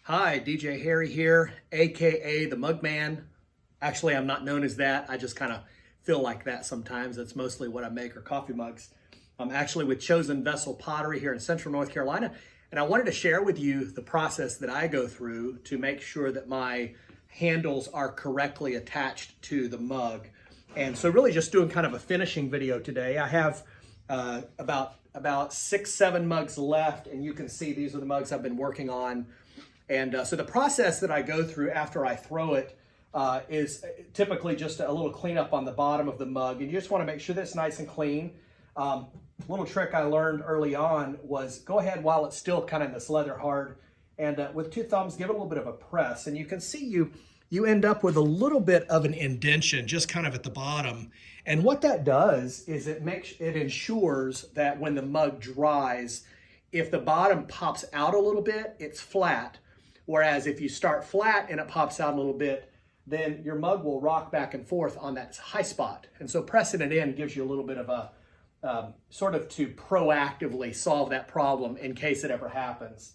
Hi, DJ Harry here, aka the Mug Man. Actually, I'm not known as that. I just kind of feel like that sometimes. That's mostly what I make, are coffee mugs. I'm actually with Chosen Vessel Pottery here in Central North Carolina, and I wanted to share with you the process that I go through to make sure that my handles are correctly attached to the mug. And so really just doing kind of a finishing video today. I have about 6-7 mugs left, and you can see these are the mugs I've been working on. And so the process that I go through after I throw it is typically just a little cleanup on the bottom of the mug. And you just want to make sure that it's nice and clean. Little trick I learned early on was go ahead while it's still kind of in this leather hard, and with two thumbs, give it a little bit of a press. And you can see you end up with a little bit of an indentation just kind of at the bottom. And what that does is it ensures that when the mug dries, if the bottom pops out a little bit, it's flat. Whereas if you start flat and it pops out a little bit, then your mug will rock back and forth on that high spot. And so pressing it in gives you a little bit of a sort of to proactively solve that problem in case it ever happens.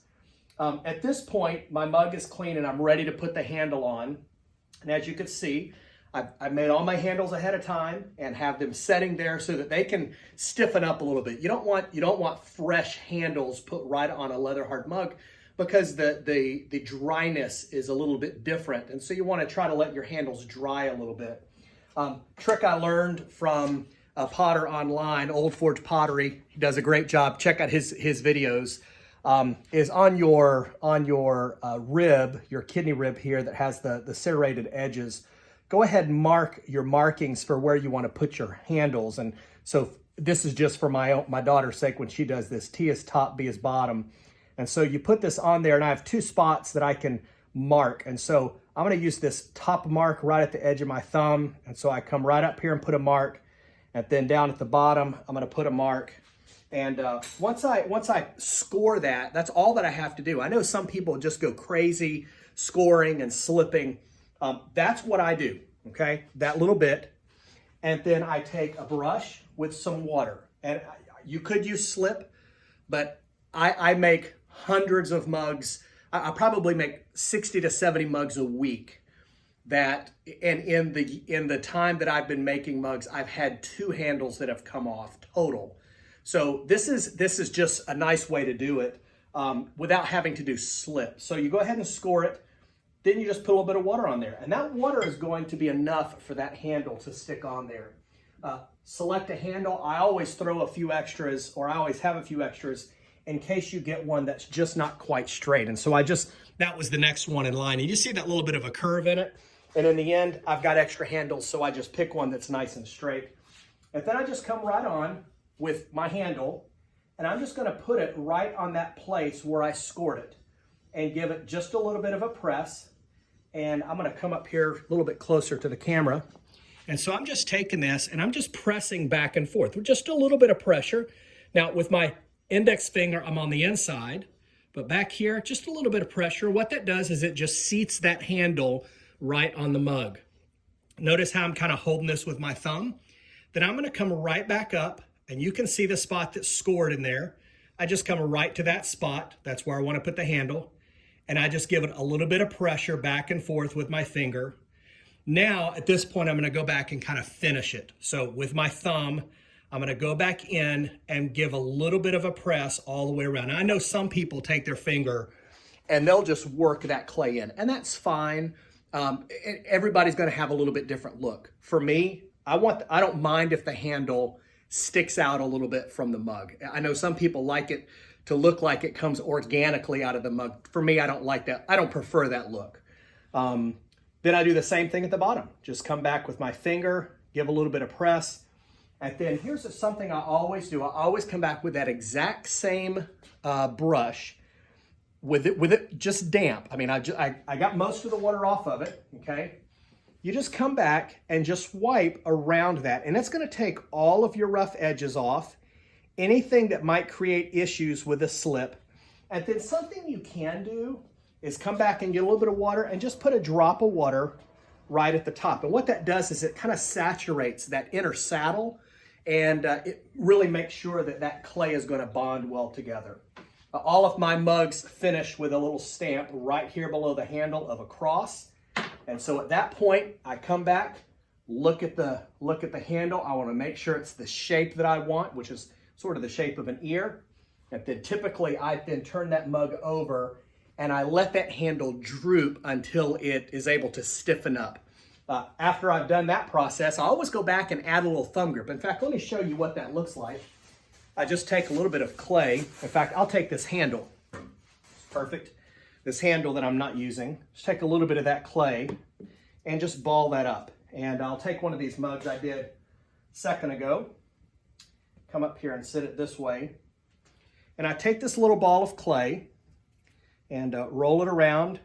At this point, my mug is clean and I'm ready to put the handle on. And as you can see, I've made all my handles ahead of time and have them setting there so that they can stiffen up a little bit. You don't want fresh handles put right on a leather hard mug, because the dryness is a little bit different. And so you want to try to let your handles dry a little bit. Trick I learned from a potter online, Old Forge Pottery. He does a great job. Check out his videos. Is on your rib, your kidney rib here that has the serrated edges. Go ahead and mark your markings for where you want to put your handles. And so this is just for my daughter's sake when she does this. T is top, B is bottom. And so you put this on there, and I have two spots that I can mark. And so I'm going to use this top mark right at the edge of my thumb. And so I come right up here and put a mark. And then down at the bottom, I'm going to put a mark. And once I score that, that's all that I have to do. I know some people just go crazy scoring and slipping. That's what I do, okay? That little bit. And then I take a brush with some water. And you could use slip, but I make hundreds of mugs. I probably make 60 to 70 mugs a week. And in the time that I've been making mugs, I've had 2 handles that have come off total. So this is just a nice way to do it without having to do slip. So you go ahead and score it. Then you just put a little bit of water on there. And that water is going to be enough for that handle to stick on there. Select a handle. I always throw a few extras, or I always have a few extras in case you get one that's just not quite straight. And so that was the next one in line. And you see that little bit of a curve in it. And in the end, I've got extra handles, so I just pick one that's nice and straight. And then I just come right on with my handle, and I'm just gonna put it right on that place where I scored it and give it just a little bit of a press. And I'm gonna come up here a little bit closer to the camera. And so I'm just taking this and I'm just pressing back and forth with just a little bit of pressure. Now with my index finger, I'm on the inside, but back here, just a little bit of pressure. What that does is it just seats that handle right on the mug. Notice how I'm kind of holding this with my thumb. Then I'm gonna come right back up, and you can see the spot that's scored in there. I just come right to that spot. That's where I want to put the handle. And I just give it a little bit of pressure back and forth with my finger. Now, at this point, I'm going to go back and kind of finish it. So with my thumb, I'm going to go back in and give a little bit of a press all the way around. Now, I know some people take their finger and they'll just work that clay in, and that's fine. Everybody's going to have a little bit different look. For me, I don't mind if the handle sticks out a little bit from the mug. I know some people like it to look like it comes organically out of the mug. For me, I don't like that. I don't prefer that look. Then I do the same thing at the bottom. Just come back with my finger, give a little bit of press. And then here's something I always do. I always come back with that exact same brush with it just damp. I mean, I got most of the water off of it, okay? You just come back and just wipe around that. And it's gonna take all of your rough edges off, anything that might create issues with a slip. And then something you can do is come back and get a little bit of water and just put a drop of water right at the top. And what that does is it kind of saturates that inner saddle, and it really makes sure that that clay is gonna bond well together. All of my mugs finish with a little stamp right here below the handle of a cross. And so at that point, I come back, look at the handle. I want to make sure it's the shape that I want, which is sort of the shape of an ear. And then typically I then turn that mug over and I let that handle droop until it is able to stiffen up. After I've done that process, I always go back and add a little thumb grip. In fact, let me show you what that looks like. I just take a little bit of clay. In fact, I'll take this handle. It's perfect. This handle that I'm not using. Just take a little bit of that clay and just ball that up. And I'll take one of these mugs I did a second ago. Come up here and sit it this way. And I take this little ball of clay and roll it around.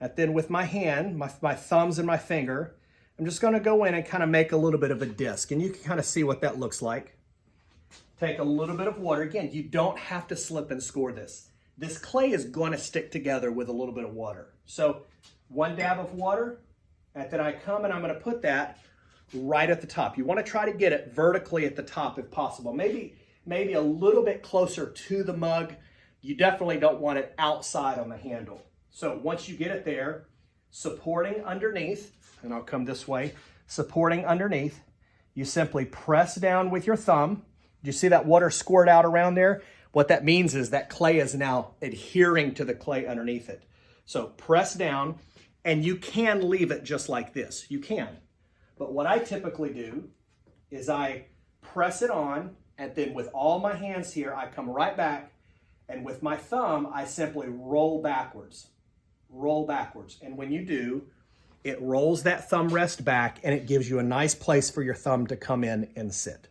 And then with my hand, my thumbs and my finger, I'm just going to go in and kind of make a little bit of a disc. And you can kind of see what that looks like. Take a little bit of water. Again, you don't have to slip and score this. This clay is going to stick together with a little bit of water. So one dab of water, and then I come and I'm going to put that right at the top. You want to try to get it vertically at the top if possible. Maybe a little bit closer to the mug. You definitely don't want it outside on the handle. So once you get it there, supporting underneath, and I'll come this way, supporting underneath, you simply press down with your thumb. Do you see that water squirt out around there? What that means is that clay is now adhering to the clay underneath it. So press down, and you can leave it just like this. You can. But what I typically do is I press it on, and then with all my hands here, I come right back, and with my thumb, I simply roll backwards. Roll backwards. And when you do, it rolls that thumb rest back, and it gives you a nice place for your thumb to come in and sit.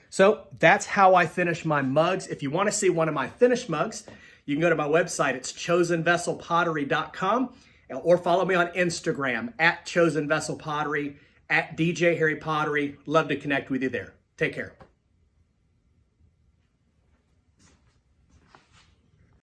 So that's how I finish my mugs. If you want to see one of my finished mugs, you can go to my website. It's chosenvesselpottery.com, or follow me on Instagram @chosenvesselpottery, @DJ Harry Pottery. Love to connect with you there. Take care.